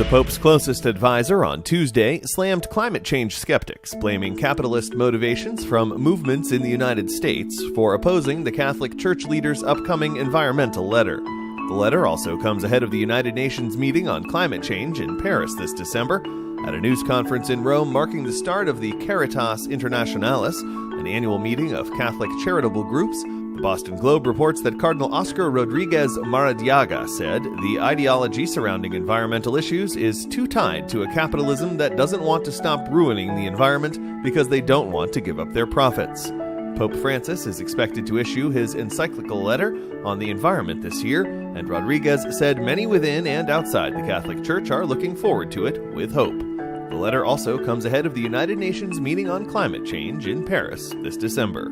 Pope's closest advisor on Tuesday slammed climate change skeptics, blaming capitalist motivations from movements in the United States for opposing the Catholic Church leader's upcoming environmental letter. The letter also comes ahead of the United Nations meeting on climate change in Paris this December. At a news conference in Rome marking the start of the Caritas Internationalis, an annual meeting of Catholic charitable groups, the Boston Globe reports that Cardinal Oscar Rodriguez Maradiaga said the ideology surrounding environmental issues is too tied to a capitalism that doesn't want to stop ruining the environment because they don't want to give up their profits. Pope Francis is expected to issue his encyclical letter on the environment this year, and Rodriguez said many within and outside the Catholic Church are looking forward to it with hope. The letter also comes ahead of the United Nations meeting on climate change in Paris this December.